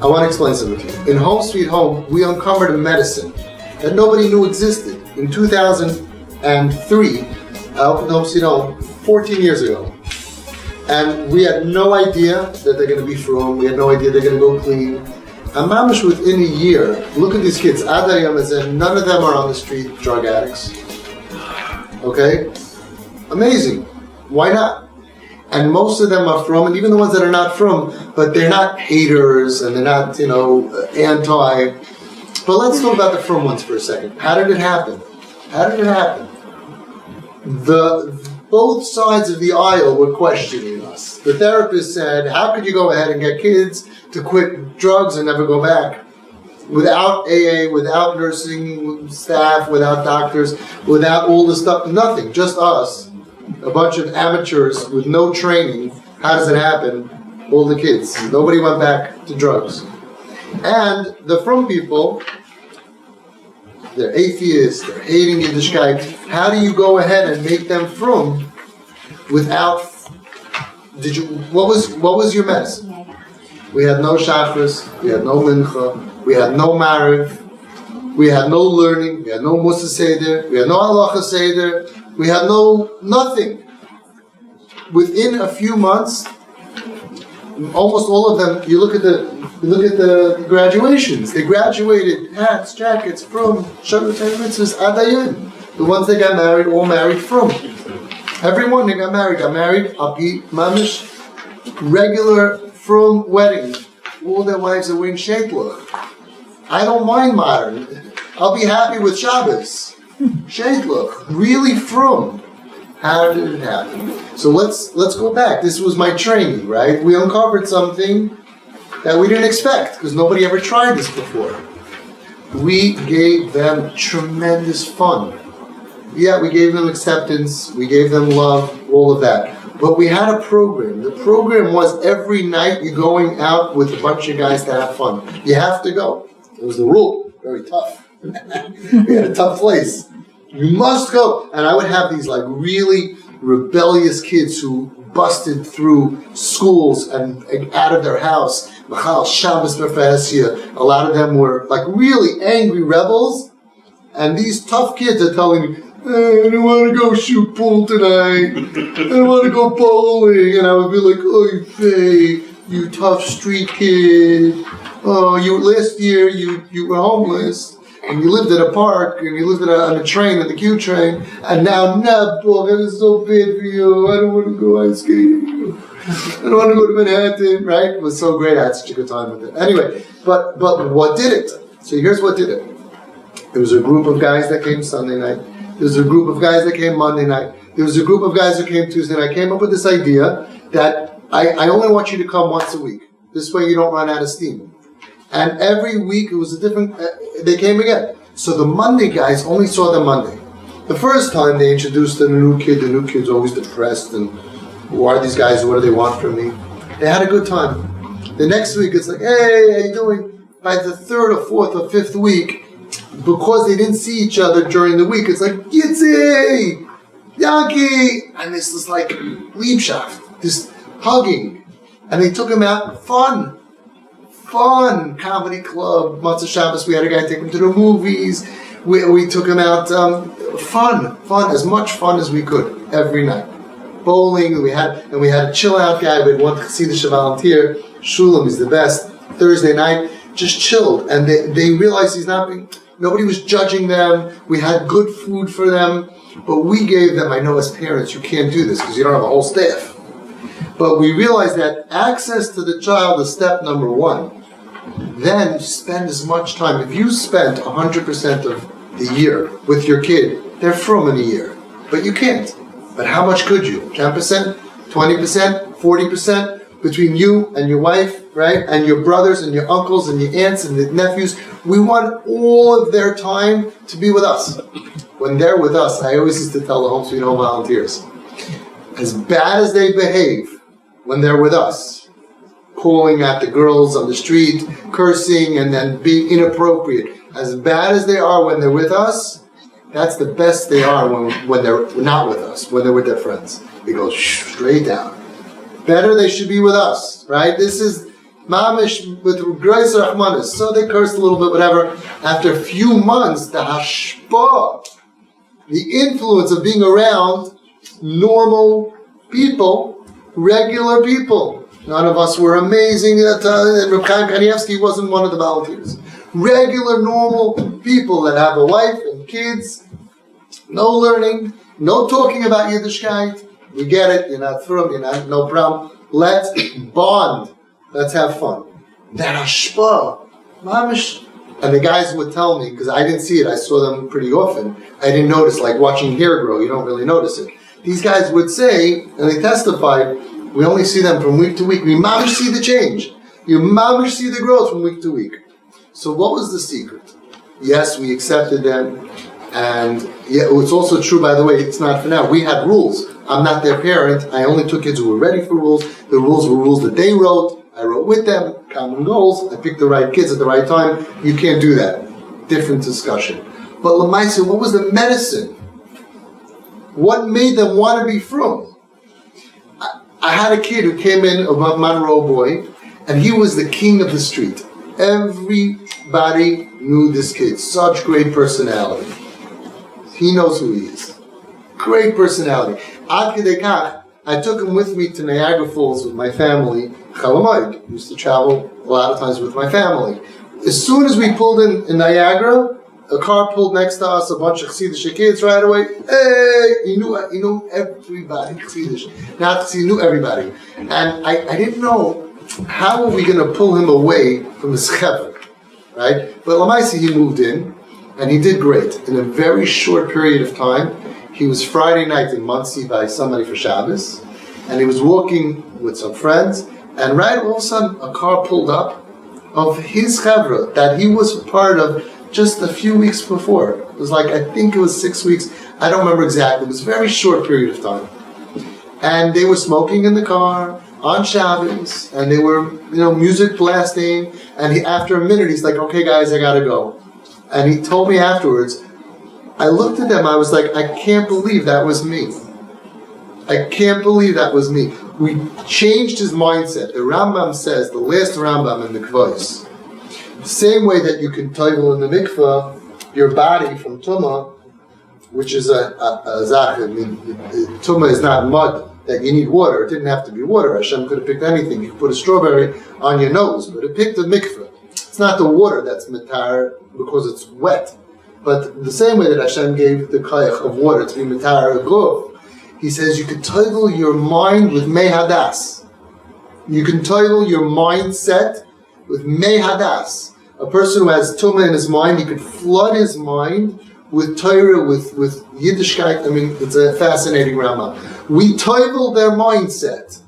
I want to explain something to you. In Home Sweet Home, we uncovered a medicine that nobody knew existed. In 2003, Home Sweet Home, 14 years ago. And we had no idea that they're going to be from. We had no idea they're going to go clean. And mamish, within a year, look at these kids. Adayam is that none of them are on the street drug addicts. Okay? Amazing. Why not? And most of them are from, and even the ones that are not from, but they're not haters and they're not, anti. But let's talk about the from ones for a second. How did it happen? Both sides of the aisle were questioning us. The therapist said, how could you go ahead and get kids to quit drugs and never go back? Without AA, without nursing staff, without doctors, without all the stuff, nothing, just us. A bunch of amateurs with no training. How does it happen? All the kids. Nobody went back to drugs. And the from people, they're atheists, they're hating Yiddishkeit. How do you go ahead and make them from without, what was your medicine? We had no Shachris, we had no Mincha, we had no Mariv, we had no learning, we had no Musa Seder, we had no Halacha Seder, we had nothing. Within a few months, almost all of them, you look at the graduations. They graduated hats, jackets from Shabbat Mitzvahs Adayin. The ones that got married, all married from. Everyone that got married, Api, Mamish, regular from wedding. All their wives are wearing sheitlach. I don't mind modern. I'll be happy with Shabbos. Sheitlach, really from. How did it happen? So let's go back. This was my training, right? We uncovered something that we didn't expect because nobody ever tried this before. We gave them tremendous fun. Yeah, we gave them acceptance, we gave them love, all of that. But we had a program. The program was every night you're going out with a bunch of guys to have fun. You have to go. It was the rule. Very tough. We had a tough place. You must go. And I would have these really rebellious kids who busted through schools and out of their house. Machal Shabbos B'Fasya. A lot of them were really angry rebels. And these tough kids are telling me, I don't want to go shoot pool tonight. I don't want to go bowling. And I would be like, oh, Faye, you tough street kid. Oh, last year you were homeless. And you lived in a park, and you lived on a train, on the Q train, and now, that is so bad for you. I don't want to go ice skating. I don't want to go to Manhattan, right? It was so great. I had such a good time with it. Anyway, but what did it? So here's what did it. There was a group of guys that came Sunday night. There was a group of guys that came Monday night. There was a group of guys that came Tuesday night. I came up with this idea that I only want you to come once a week. This way you don't run out of steam. And every week it was a different, they came again. So the Monday guys only saw them Monday. The first time they introduced the new kid's always depressed and who are these guys, what do they want from me? They had a good time. The next week it's like, hey, how you doing? By the third or fourth or fifth week, because they didn't see each other during the week, it's like, Yitzi, Yankee, and this is like Liebschaft, this hugging. And they took him out, fun, comedy club, Matzah Shabbos, we had a guy take him to the movies, we took him out, fun, as much fun as we could, every night. Bowling, we had a chill out guy, we had one Chassidish volunteer, Shulam is the best, Thursday night, just chilled, and they realized nobody was judging them, we had good food for them, but we gave them, I know as parents you can't do this because you don't have a whole staff, but we realized that access to the child is step number one. Then spend as much time. If you spent 100% of the year with your kid, they're from in a year, but you can't. But how much could you? 10%, 20%, 40% between you and your wife, right? And your brothers and your uncles and your aunts and the nephews. We want all of their time to be with us. When they're with us, I always used to tell the Home Sweet Home volunteers, as bad as they behave when they're with us, calling at the girls on the street, cursing, and then being inappropriate, as bad as they are when they're with us, that's the best they are when they're not with us, when they're with their friends. It goes straight down. Better they should be with us, right? This is Mamish with Grace Rahmanis. So they cursed a little bit, whatever. After a few months, the hashpah, the influence of being around normal people, regular people. None of us were amazing. And Reb Chaim Kanievsky wasn't one of the volunteers. Regular, normal people that have a wife and kids. No learning, no talking about Yiddishkeit. We get it. You're not through, you're not, no problem. Let's bond. Let's have fun. That hashpah, mamish. And the guys would tell me, because I didn't see it, I saw them pretty often. I didn't notice, like watching hair grow, you don't really notice it. These guys would say, and they testified, we only see them from week to week. We mamish see the change. You mamish see the growth from week to week. So what was the secret? Yes, we accepted them. And yeah, it's also true, by the way, it's not for now. We had rules. I'm not their parent. I only took kids who were ready for rules. The rules were rules that they wrote. I wrote with them, common goals. I picked the right kids at the right time. You can't do that. Different discussion. But Lamaisa, what was the medicine? What made them want to be frum? I had a kid who came in, a Monroe boy, and he was the king of the street. Everybody knew this kid. Such great personality. He knows who he is. Great personality. Ad kedei kach, I took him with me to Niagara Falls with my family. Chalamayid. Used to travel a lot of times with my family. As soon as we pulled in Niagara, a car pulled next to us, a bunch of Chassidish kids right away. Hey, he knew everybody. Chassidish. Not he knew everybody. And I didn't know how are we going to pull him away from his chever, right? But Lamaisi, he moved in, and he did great. In a very short period of time, he was Friday night in Monsey by somebody for Shabbos, and he was walking with some friends, and right all of a sudden, a car pulled up of his chevra that he was part of just a few weeks before. It was like, I think it was 6 weeks. I don't remember exactly. It was a very short period of time. And they were smoking in the car on Shabbos, and they were, music blasting. And after a minute, he's like, okay, guys, I gotta go. And he told me afterwards, I looked at them, I was like, I can't believe that was me. I can't believe that was me. We changed his mindset. The Rambam says, the last Rambam in the Kvois, the same way that you can toivel in the mikveh, your body from Tumah, which is a zach. I mean, Tumah is not mud that you need water. It didn't have to be water. Hashem could have picked anything. You could put a strawberry on your nose, but it picked a mikveh. It's not the water that's mitar because it's wet. But the same way that Hashem gave the kayach of water to be mitar guf, He says you can toivel your mind with mehadas. You can toivel your mindset with mehadas. A person who has tumah in his mind, he could flood his mind with Torah, with Yiddishkeit. I mean, it's a fascinating Rama. We toivel their mindset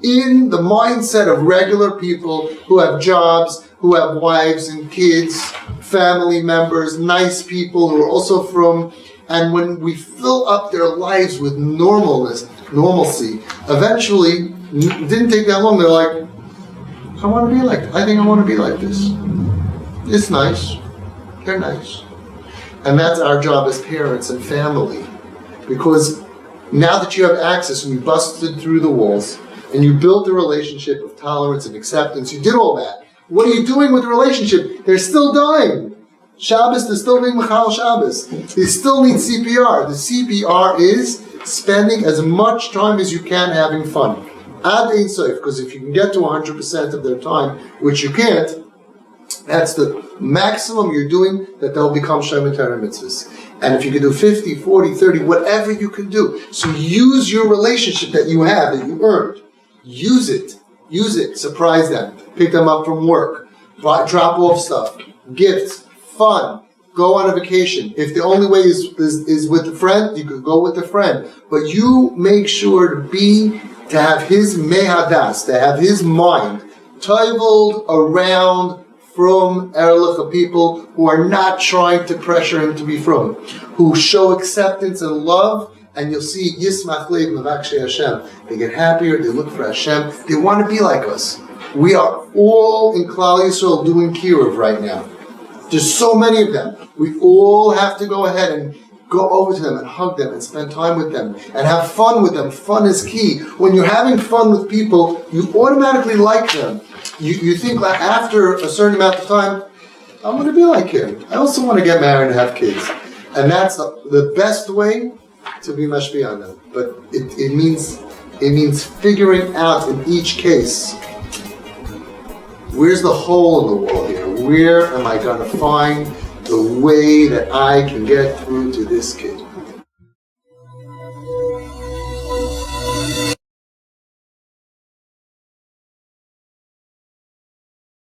in the mindset of regular people who have jobs, who have wives and kids, family members, nice people who are also from. And when we fill up their lives with normalcy, eventually, it didn't take that long, they're like, I think I want to be like this. It's nice. They're nice. And that's our job as parents and family. Because now that you have access and you busted through the walls and you built a relationship of tolerance and acceptance, you did all that. What are you doing with the relationship? They're still dying. Shabbos, they're still being Machal Shabbos. They still need CPR. The CPR is spending as much time as you can having fun. Ad Ein Sof, because if you can get to 100% of their time, which you can't, that's the maximum you're doing that they'll become Shem Torah mitzvahs. And if you can do 50, 40, 30, whatever you can do. So use your relationship that you have, that you earned. Use it. Use it. Surprise them. Pick them up from work. Drop off stuff. Gifts. Fun. Go on a vacation. If the only way is with a friend, you could go with a friend. But you make sure to have his mehadas, to have his mind toiveled around from Erlich, people who are not trying to pressure him to be from, who show acceptance and love, and you'll see Yismach Lev Mavakshe Hashem. They get happier, they look for Hashem, they want to be like us. We are all in Klal Yisrael doing Kiruv right now. There's so many of them. We all have to go ahead and go over to them and hug them and spend time with them and have fun with them. Fun is key. When you're having fun with people, you automatically like them. You think like after a certain amount of time, I'm going to be like him. I also want to get married and have kids. And that's the best way to be mashpia on them. But it means figuring out in each case, where's the hole in the wall here? Where am I going to find the way that I can get through to this kid?